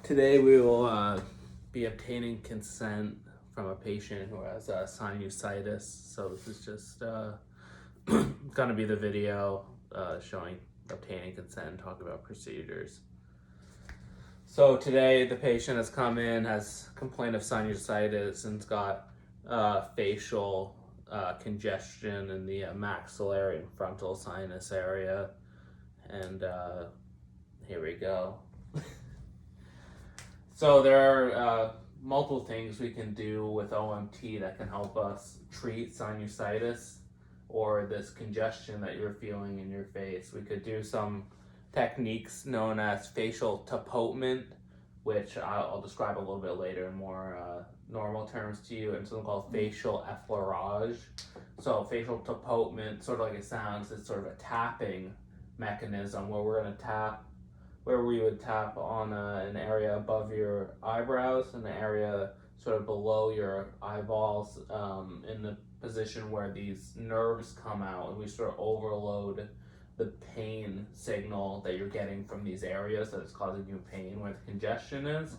Today we will be obtaining consent from a patient who has sinusitis. So this is just going to be the video showing obtaining consent and talk about procedures. So today the patient has come in, has complaint of sinusitis, and's got facial congestion in the maxillary and frontal sinus area. And here we go. So there are multiple things we can do with OMT that can help us treat sinusitis or this congestion that you're feeling in your face. We could do some techniques known as facial tapotement, which I'll describe a little bit later in more normal terms to you, and something called facial effleurage. So facial tapotement, sort of like it sounds, it's sort of a tapping mechanism where we're going to tap, where we would tap on an area above your eyebrows and an area sort of below your eyeballs in the position where these nerves come out, and we sort of overload the pain signal that you're getting from these areas that is causing you pain where the congestion is.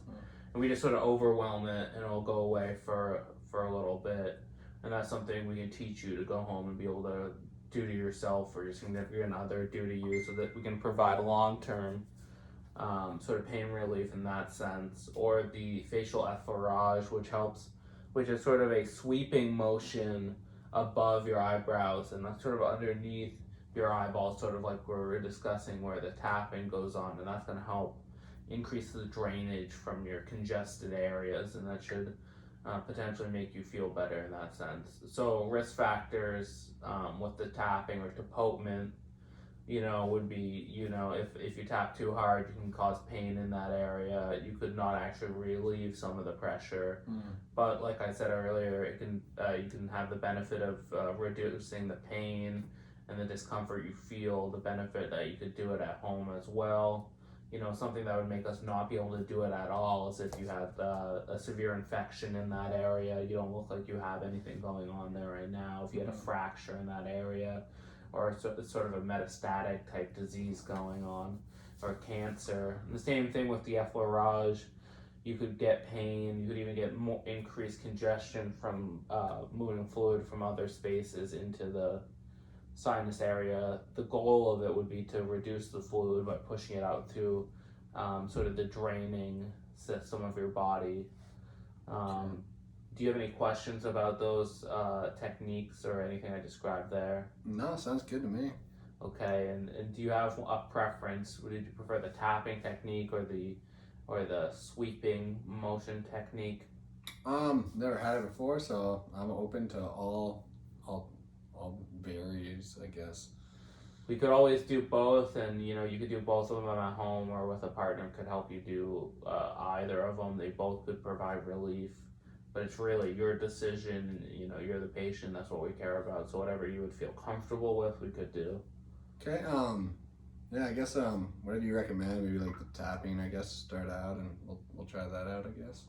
And we just sort of overwhelm it, and it'll go away for a little bit. And that's something we can teach you to go home and be able to do to yourself or your significant other, do to you, so that we can provide long-term sort of pain relief in that sense. Or the facial effleurage, which is sort of a sweeping motion above your eyebrows and that's sort of underneath your eyeballs, sort of like we were discussing, where the tapping goes on, and that's going to help increase the drainage from your congested areas, and that should potentially make you feel better in that sense. So risk factors with the tapping or tapotement, would be, if you tap too hard, you can cause pain in that area. You could not actually relieve some of the pressure. But like I said earlier, it can you can have the benefit of reducing the pain and the discomfort you feel, the benefit that you could do it at home as well. Something that would make us not be able to do it at all is if you have a severe infection in that area. You don't look like you have anything going on there right now. If you had a fracture in that area, or sort of a metastatic type disease going on, or cancer. And the same thing with the effleurage. You could get pain, you could even get more increased congestion from moving fluid from other spaces into the sinus area. The goal of it would be to reduce the fluid by pushing it out to sort of the draining system of your body. Do you have any questions about those techniques or anything I described there? No, sounds good to me. Okay, and do you have a preference? Would you prefer the tapping technique or the sweeping motion technique? Never had it before, so I'm open to all varies, I guess. We could always do both, and you could do both of them at home or with a partner could help you do either of them. They both could provide relief. But it's really your decision, you're the patient, that's what we care about. So whatever you would feel comfortable with, we could do. Okay, yeah, I guess, whatever you recommend, maybe like the tapping, I guess, start out, and we'll try that out, I guess.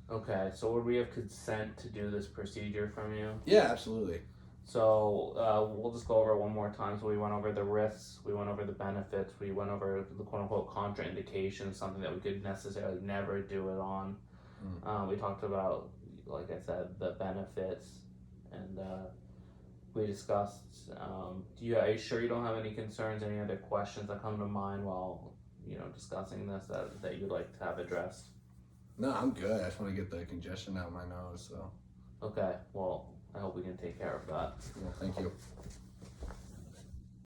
Okay, so would we have consent to do this procedure from you? Yeah, absolutely. So we'll just go over it one more time. So we went over the risks, we went over the benefits, we went over the quote-unquote contraindications, something that we could necessarily never do it on. We talked about, like I said, the benefits, and we discussed. Are you sure you don't have any concerns, any other questions that come to mind while discussing this that you'd like to have addressed? No, I'm good. I just want to get the congestion out of my nose. So. Okay. Well, I hope we can take care of that. Well, thank you.